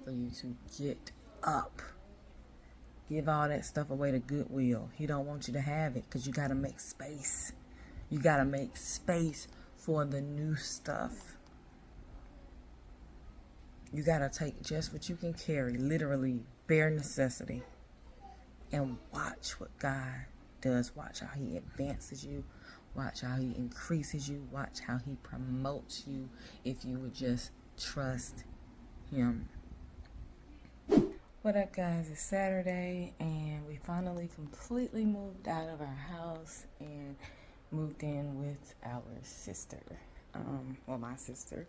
for you to get up. Give all that stuff away to Goodwill. He don't want you to have it because you got to make space. You got to make space for the new stuff. You got to take just what you can carry, literally bare necessity, and watch what God does. Watch how he advances you. Watch how he increases you. Watch how he promotes you if you would just trust him. What up, guys? It's Saturday, and we finally completely moved out of our house and moved in with our sister. My sister.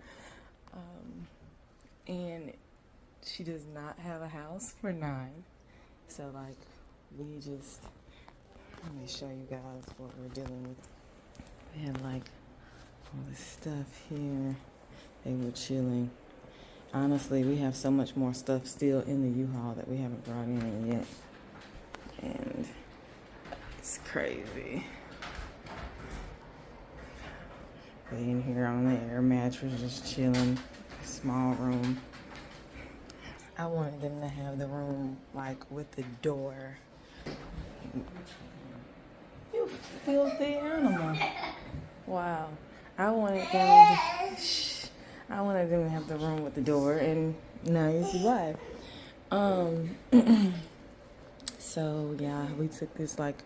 And she does not have a house for 9. So, like, we just, let me show you guys what we're dealing with. We have, like, all this stuff here. They were chilling. Honestly, we have so much more stuff still in the U-Haul that we haven't brought in yet. And it's crazy. They in here on the air mattress just chilling. Small room. I wanted them to have the room like with the door. You filthy animal. Wow. I wanted them to have the room with the door, and now you see why. So yeah, we took this, like,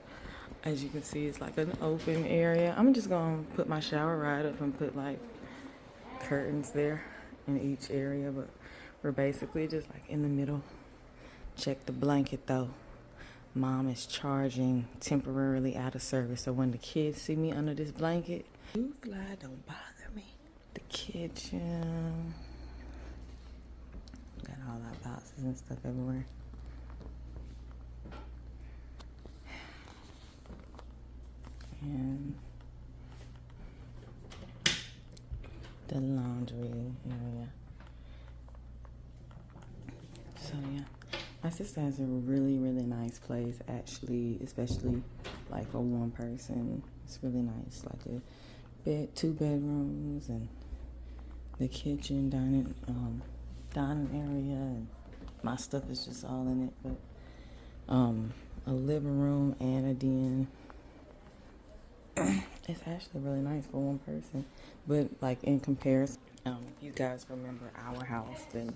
as you can see, it's like an open area. I'm just gonna put my shower right up and put like curtains there in each area, but we're basically just like in the middle. Check the blanket though. Mom is charging temporarily out of service, so when the kids see me under this blanket, you fly, don't bother me. The kitchen, got all our boxes and stuff everywhere. And the laundry area. So yeah, my sister has a really, really nice place actually, especially like for one person. It's really nice, like a bed, 2 bedrooms, and the kitchen, dining area, and my stuff is just all in it. But a living room and a den. It's actually really nice for one person, but like in comparison, if you guys remember our house, then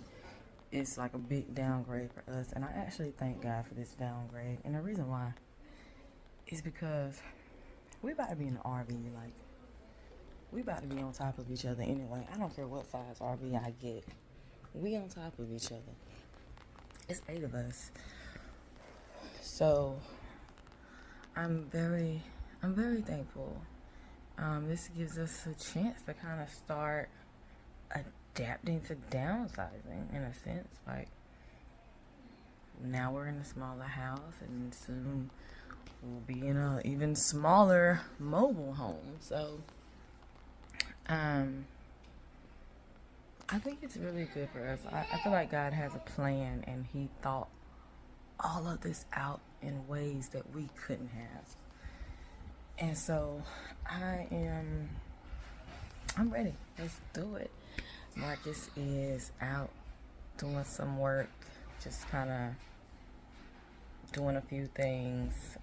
it's like a big downgrade for us. And I actually thank God for this downgrade, and the reason why is because we about to be in an RV. Like, we about to be on top of each other anyway. I don't care what size RV I get, we on top of each other. It's 8 of us, so I'm very thankful. This gives us a chance to kind of start adapting to downsizing in a sense. Like, now we're in a smaller house, and soon we'll be in a even smaller mobile home. So I think it's really good for us. I feel like God has a plan, and he thought all of this out in ways that we couldn't have. And so I'm ready. Let's do it. Marcus is out doing some work, just kind of doing a few things,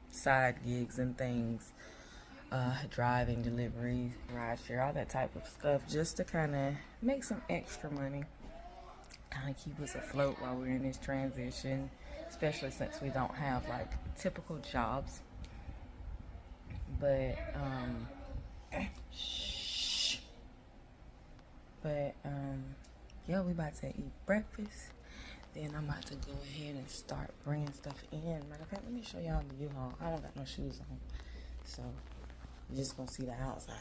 side gigs and things, driving, deliveries, rideshare, all that type of stuff, just to kind of make some extra money, kind of keep us afloat while we're in this transition, especially since we don't have like typical jobs. But yeah, we about to eat breakfast. Then I'm about to go ahead and start bringing stuff in. Matter of fact, let me show y'all the U-Haul. I don't got no shoes on, so you're just gonna see the outside.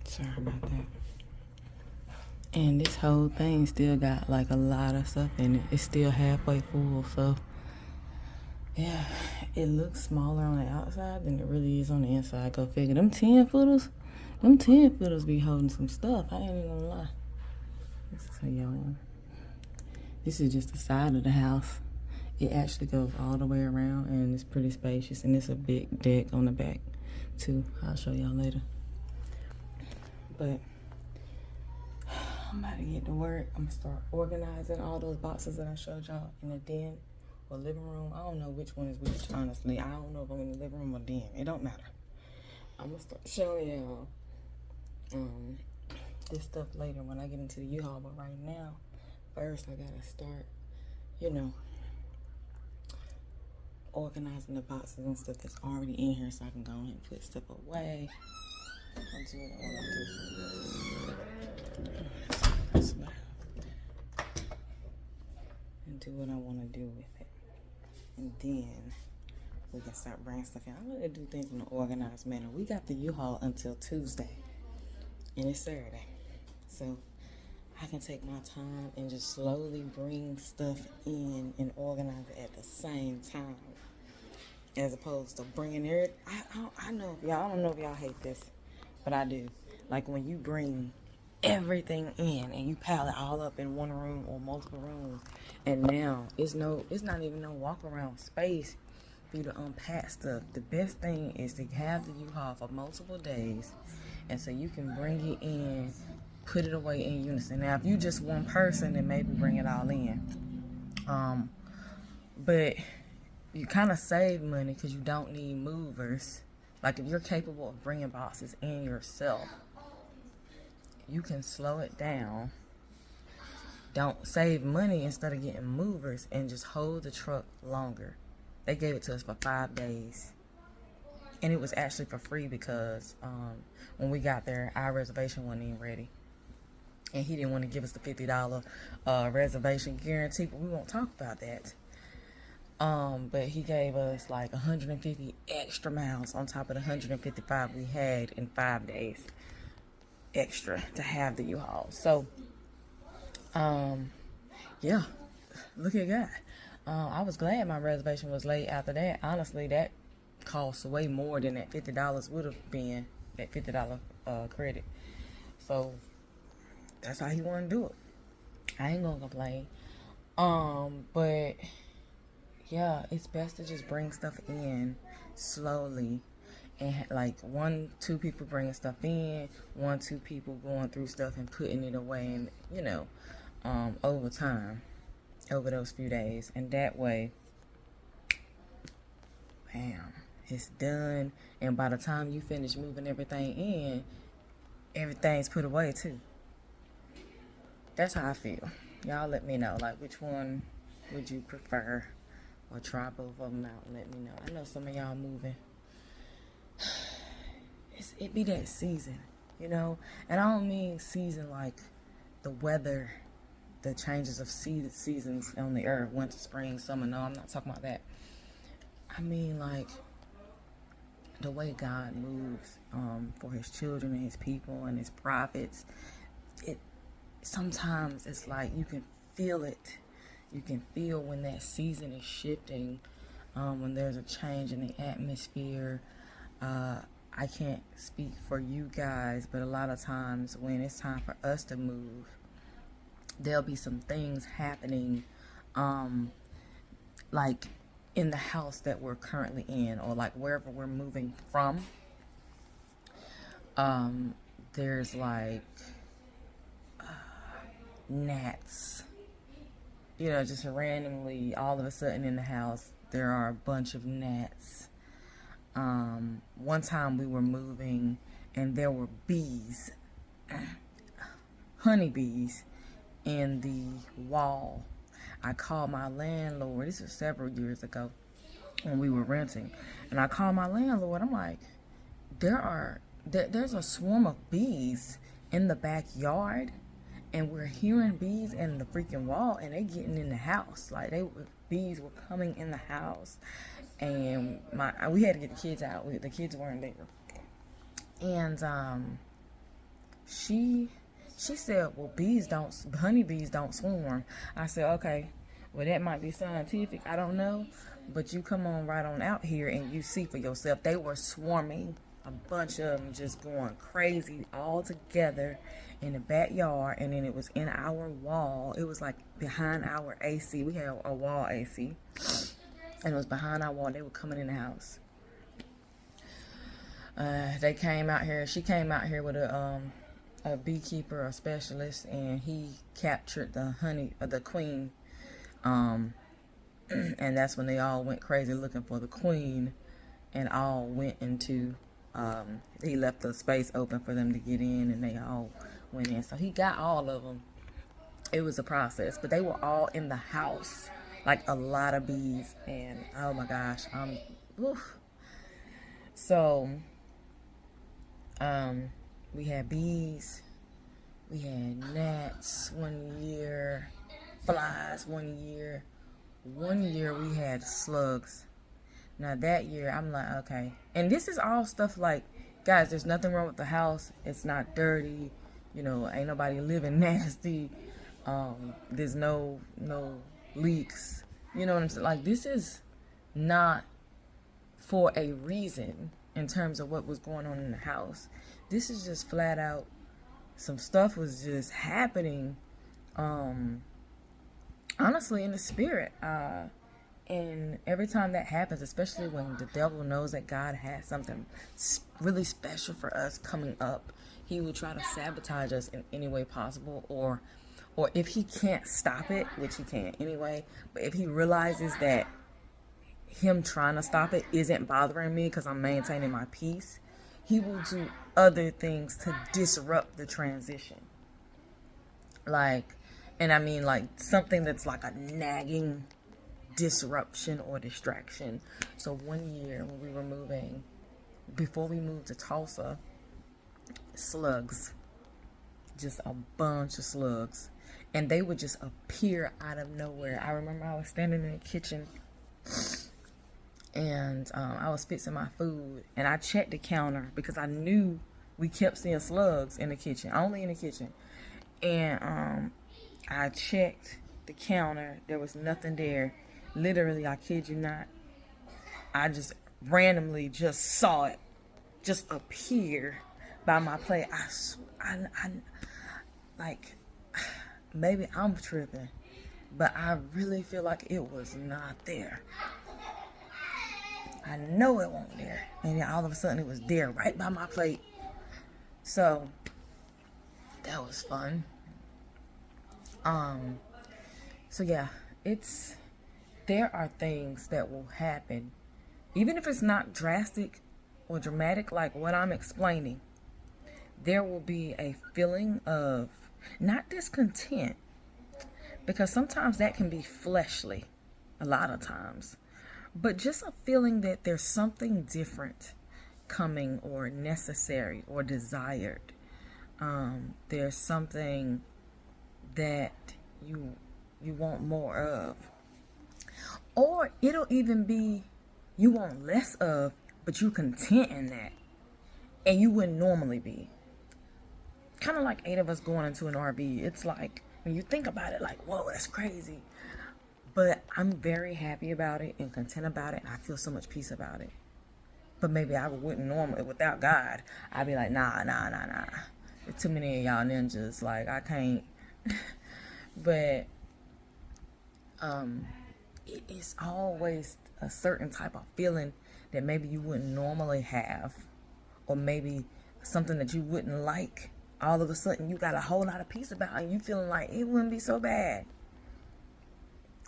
Sorry about that. And this whole thing still got like a lot of stuff in it. It's still halfway full, so yeah, it looks smaller on the outside than it really is on the inside. Go figure. Them 10-footers be holding some stuff. I ain't even gonna lie. This is how y'all. This is just the side of the house. It actually goes all the way around, and it's pretty spacious, and it's a big deck on the back too. I'll show y'all later. But I'm about to get to work. I'm gonna start organizing all those boxes that I showed y'all in the den or living room. I don't know which one is which, honestly. I don't know if I'm in the living room or den. It don't matter. I'm gonna start showing y'all this stuff later when I get into the U-Haul. But right now, first I gotta start, you know, organizing the boxes and stuff that's already in here so I can go ahead and put stuff away. I'll do what I want to do. And do what I want to do with it. And then we can start bringing stuff in. I'm going to do things in an organized manner. We got the U-Haul until Tuesday. And it's Saturday. So I can take my time and just slowly bring stuff in and organize it at the same time. As opposed to bringing it. I know if y'all, I don't know if y'all hate this, but I do. Like when you bring everything in and you pile it all up in one room or multiple rooms, and now it's not even no walk around space for you to unpack stuff. The best thing is to have the U-Haul for multiple days, and so you can bring it in, put it away in unison. Now if you just one person, then maybe bring it all in. But you kind of save money because you don't need movers. Like if you're capable of bringing boxes in yourself, you can slow it down. Don't save money instead of getting movers and just hold the truck longer. They gave it to us for 5 days. And it was actually for free because when we got there, our reservation wasn't even ready. And he didn't want to give us the $50 reservation guarantee, but we won't talk about that. But he gave us like 150 extra miles on top of the 155 we had in 5 days extra to have the U-Haul. So, yeah, look at God. I was glad my reservation was late after that. Honestly, that cost way more than that $50 would have been, that $50 credit. So, that's how he wanted to do it. I ain't gonna complain. But yeah, it's best to just bring stuff in slowly, and like 1-2 people bringing stuff in, 1-2 people going through stuff and putting it away, and you know, over time, over those few days, and that way, bam, it's done. And by the time you finish moving everything in, everything's put away too. That's how I feel. Y'all let me know, like, which one would you prefer? Or try both of them out and let me know. I know some of y'all moving. It be that season, you know? And I don't mean season like the weather, the changes of seasons on the earth, winter, spring, summer. No, I'm not talking about that. I mean like the way God moves for his children and his people and his prophets. Sometimes it's like you can feel it. You can feel when that season is shifting, when there's a change in the atmosphere. I can't speak for you guys, but a lot of times when it's time for us to move, there'll be some things happening, like in the house that we're currently in, or like wherever we're moving from. There's like gnats. You know, just randomly, all of a sudden in the house, there are a bunch of gnats. One time we were moving and there were bees, honeybees, in the wall. I called my landlord, this was several years ago when we were renting, and I called my landlord. I'm like, there's a swarm of bees in the backyard. And we're hearing bees in the freaking wall, and they getting in the house. Like bees were coming in the house, and we had to get the kids out. The kids weren't there, and she said, "Well, honeybees don't swarm." I said, "Okay, well that might be scientific. I don't know, but you come on right on out here and you see for yourself. They were swarming a bunch of them just going crazy all together in the backyard. And then it was in our wall. It was like behind our AC. We had a wall AC. And it was behind our wall. They were coming in the house. They came out here. She came out here with a beekeeper, a specialist, and he captured the queen. And that's when they all went crazy looking for the queen, and all went into. He left the space open for them to get in, and they all went in. So he got all of them. It was a process, but they were all in the house, like a lot of bees, and oh my gosh, oof. So, we had bees, we had gnats one year, flies one year. One year we had slugs. Now that year, I'm like, okay. And this is all stuff like, guys, there's nothing wrong with the house. It's not dirty. You know, ain't nobody living nasty. There's no leaks. You know what I'm saying? Like, this is not for a reason in terms of what was going on in the house. This is just flat out, some stuff was just happening, honestly, in the spirit. And every time that happens, especially when the devil knows that God has something really special for us coming up, he will try to sabotage us in any way possible, or if he can't stop it, which he can't anyway, but if he realizes that him trying to stop it isn't bothering me because I'm maintaining my peace, he will do other things to disrupt the transition. Like, and I mean like something that's like a nagging disruption or distraction. So one year when we were moving, before we moved to Tulsa, slugs, just a bunch of slugs, and they would just appear out of nowhere. I remember I was standing in the kitchen, and I was fixing my food, and I checked the counter because I knew we kept seeing slugs in the kitchen, only in the kitchen. And I checked the counter, there was nothing there. Literally, I kid you not, I just randomly just saw it just appear by my plate. I like, maybe I'm tripping, but I really feel like it was not there. I know it wasn't there, and then all of a sudden it was there right by my plate. So that was fun. So yeah, there are things that will happen, even if it's not drastic or dramatic like what I'm explaining. There will be a feeling of not discontent, because sometimes that can be fleshly, a lot of times, but just a feeling that there's something different coming, or necessary, or desired. There's something that you want more of, or it'll even be you want less of, but you content in that, and you wouldn't normally be. Kind of like 8 of us going into an RV. It's like, when you think about it, like, whoa, that's crazy. But I'm very happy about it and content about it, and I feel so much peace about it. But maybe I wouldn't normally, without God, I'd be like, nah. There's too many of y'all ninjas, like, I can't. But it is always a certain type of feeling that maybe you wouldn't normally have, or maybe something that you wouldn't like. All of a sudden, you got a whole lot of peace about it, and you feeling like it wouldn't be so bad.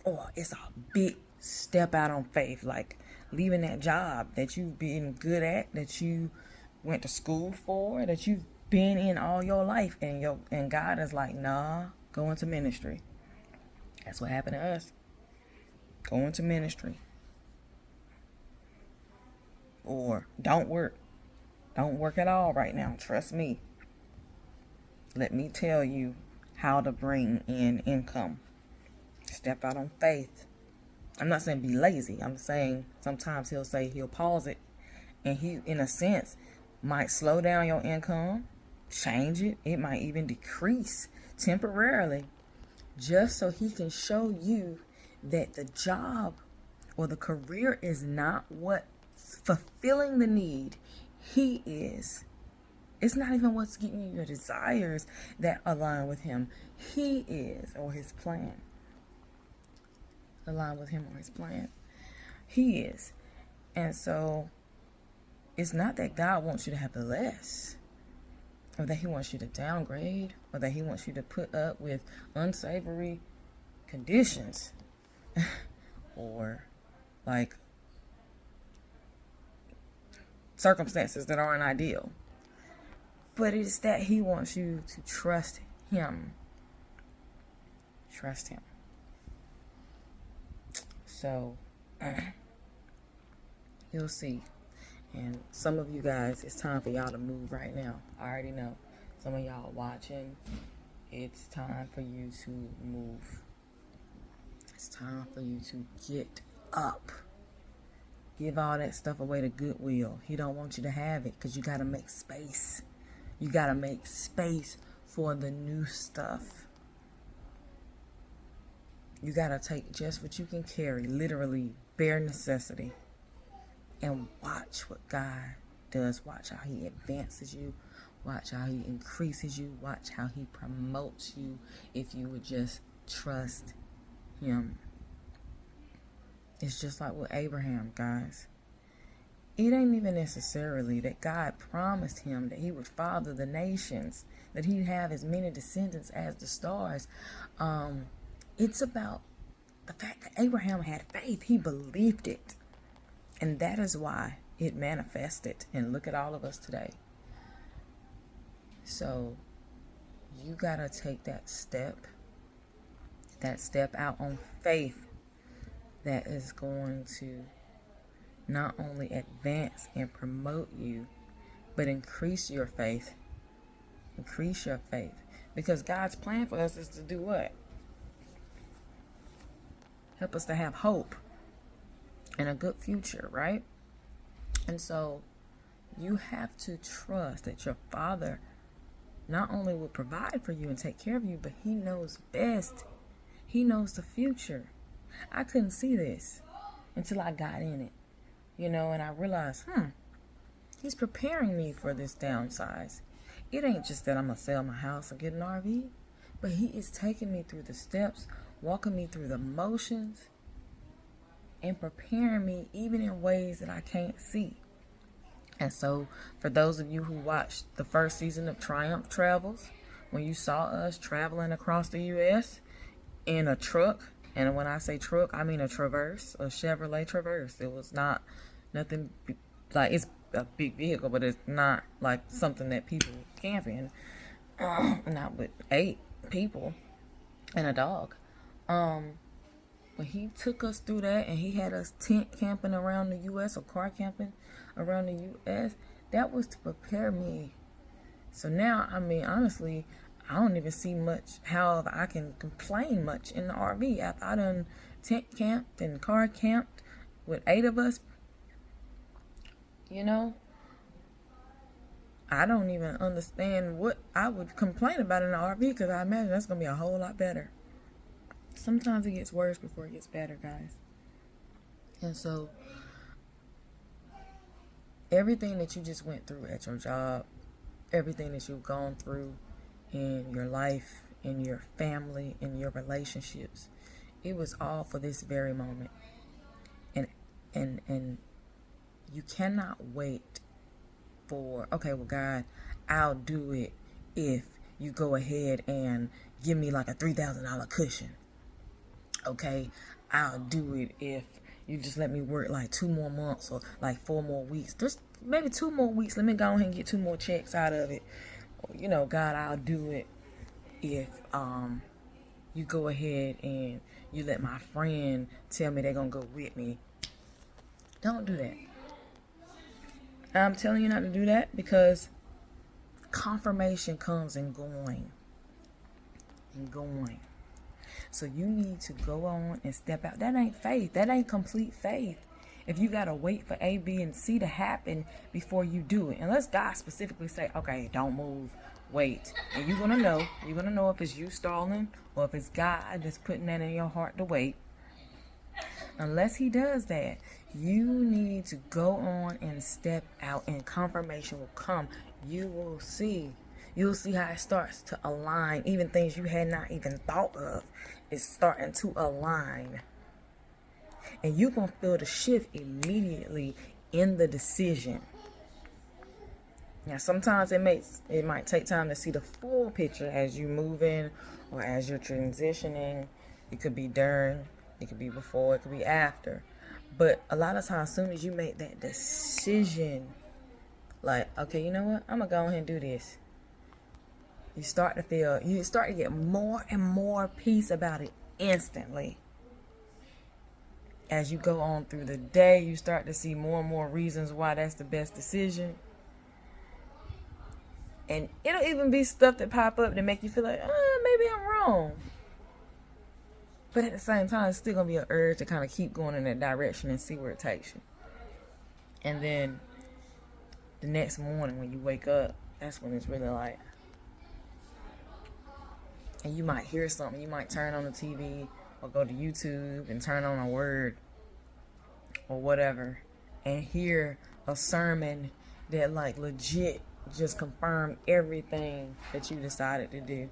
Or it's a big step out on faith, like leaving that job that you've been good at, that you went to school for, that you've been in all your life, and God is like, nah, go into ministry. That's what happened to us. Go into ministry. Or don't work. Don't work at all right now. Trust me. Let me tell you how to bring in income. Step out on faith. I'm not saying be lazy. I'm saying sometimes he'll pause it, and he, in a sense, might slow down your income, change it. It might even decrease temporarily, just so he can show you that the job or the career is not what's fulfilling the need. He is. It's not even what's getting you your desires that align with him. He is, or his plan. Align with him or his plan. He is. And so it's not that God wants you to have less, or that he wants you to downgrade, or that he wants you to put up with unsavory conditions or like circumstances that aren't ideal. But it's that he wants you to trust him. Trust him. So you'll see. And some of you guys, it's time for y'all to move right now. I already know. Some of y'all watching, it's time for you to move. It's time for you to get up. Give all that stuff away to Goodwill. He don't want you to have it because you got to make space. You got to make space for the new stuff. You got to take just what you can carry, literally bare necessity, and watch what God does. Watch how he advances you. Watch how he increases you. Watch how he promotes you if you would just trust him. It's just like with Abraham, guys. It ain't even necessarily that God promised him that he would father the nations, that he'd have as many descendants as the stars. It's about the fact that Abraham had faith. He believed it. And that is why it manifested. And look at all of us today. So you got to take that step out on faith that is going to not only advance and promote you, but increase your faith. Increase your faith. Because God's plan for us is to do what? Help us to have hope and a good future, right? And so you have to trust that your Father not only will provide for you and take care of you, but he knows best. He knows the future. I couldn't see this until I got in it, and I realized, he's preparing me for this downsize. It ain't just that I'm going to sell my house and get an RV, but he is taking me through the steps, walking me through the motions, and preparing me even in ways that I can't see. And so for those of you who watched the first season of Triumph Travels, when you saw us traveling across the U.S. in a truck, and when I say truck, I mean a Traverse, a Chevrolet Traverse. It was not nothing like, it's a big vehicle, but it's not like something that people camp in. Not with 8 people and a dog. When he took us through that and he had us tent camping around the U.S. or car camping around the U.S., that was to prepare me. So now, honestly, I don't even see much how I can complain much in the RV. After I done tent camped and car camped with 8 of us, I don't even understand what I would complain about in the RV, because I imagine that's going to be a whole lot better. Sometimes it gets worse before it gets better, guys. And so everything that you just went through at your job, everything that you've gone through in your life, in your family, in your relationships, it was all for this very moment. And you cannot wait for, okay, well, God, I'll do it if you go ahead and give me like a $3,000 cushion. Okay, I'll do it if you just let me work like 2 more months or like 4 more weeks. Just maybe 2 more weeks. Let me go ahead and get 2 more checks out of it. God, I'll do it if you go ahead and you let my friend tell me they're going to go with me. Don't do that. I'm telling you not to do that because confirmation comes and going. So you need to go on and step out. That ain't faith. That ain't complete faith. If you got to wait for A, B, and C to happen before you do it. Unless God specifically say, okay, don't move, wait. And you're going to know. You're going to know if it's you stalling or if it's God that's putting that in your heart to wait. Unless he does that, You need to go on and step out, and confirmation will come. You will see. You'll see how it starts to align. Even things you had not even thought of is starting to align. And you're going to feel the shift immediately in the decision. Now, sometimes it might take time to see the full picture as you move in or as you're transitioning. It could be during, it could be before, it could be after. But a lot of times, as soon as you make that decision, like, okay, you know what? I'm going to go ahead and do this. You start to get more and more peace about it instantly. As you go on through the day, you start to see more and more reasons why that's the best decision. And it'll even be stuff that pop up that make you feel like, maybe I'm wrong. But at the same time, it's still going to be an urge to kind of keep going in that direction and see where it takes you. And then the next morning when you wake up, that's when it's really like, and you might hear something. You might turn on the TV or go to YouTube and turn on a word or whatever and hear a sermon that like legit just confirmed everything that you decided to do.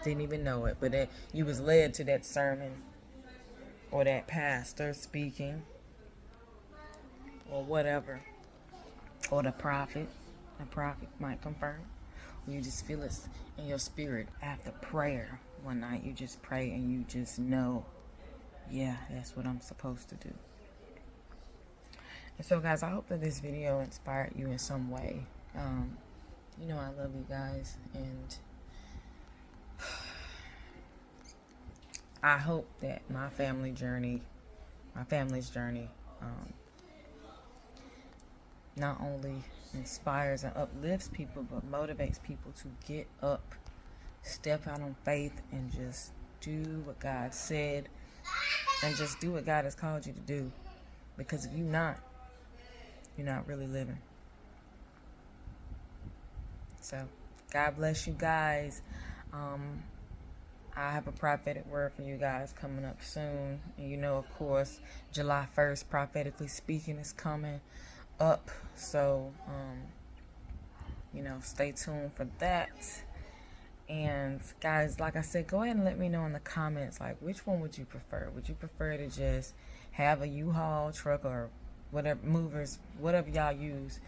Didn't even know it, but that you was led to that sermon or that pastor speaking or whatever, or the prophet might confirm. You just feel it in your spirit after prayer one night. You just pray and you just know, yeah, that's what I'm supposed to do. And so, guys, I hope that this video inspired you in some way. You know I love you guys, and I hope that my family's journey, not only inspires and uplifts people, but motivates people to get up, step out on faith, and just do what God said, and just do what God has called you to do. Because if you're not really living. So, God bless you guys. I have a prophetic word for you guys coming up soon. And you know, of course, July 1st, prophetically speaking, is coming up. So, stay tuned for that. And guys, like I said, go ahead and let me know in the comments, like, which one would you prefer? Would you prefer to just have a U-Haul truck or whatever, movers, whatever y'all use,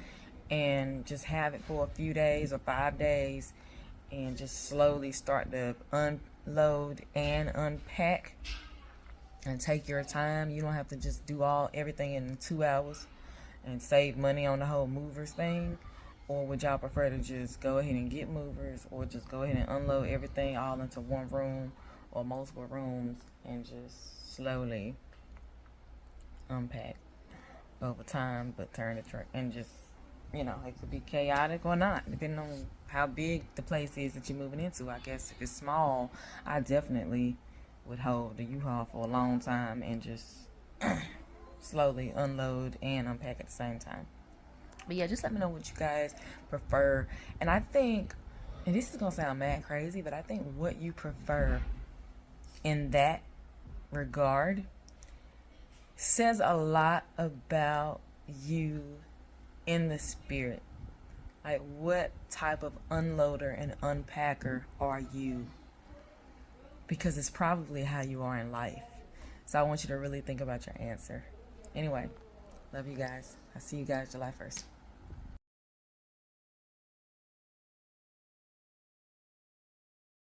and just have it for a few days or 5 days and just slowly start to unload and unpack and take your time? You don't have to just do everything in 2 hours and save money on the whole movers thing. Or would y'all prefer to just go ahead and get movers, or just go ahead and unload everything all into one room or multiple rooms and just slowly unpack over time, but turn the truck and just, it could be chaotic or not, depending on how big the place is that you're moving into. I guess if it's small, I definitely would hold the U-Haul for a long time and just slowly unload and unpack at the same time. But yeah, just let me know what you guys prefer. And I think, and this is going to sound mad crazy, but I think what you prefer in that regard says a lot about you in the spirit. Like, what type of unloader and unpacker are you? Because it's probably how you are in life. So I want you to really think about your answer. Anyway, love you guys. I'll see you guys July 1st.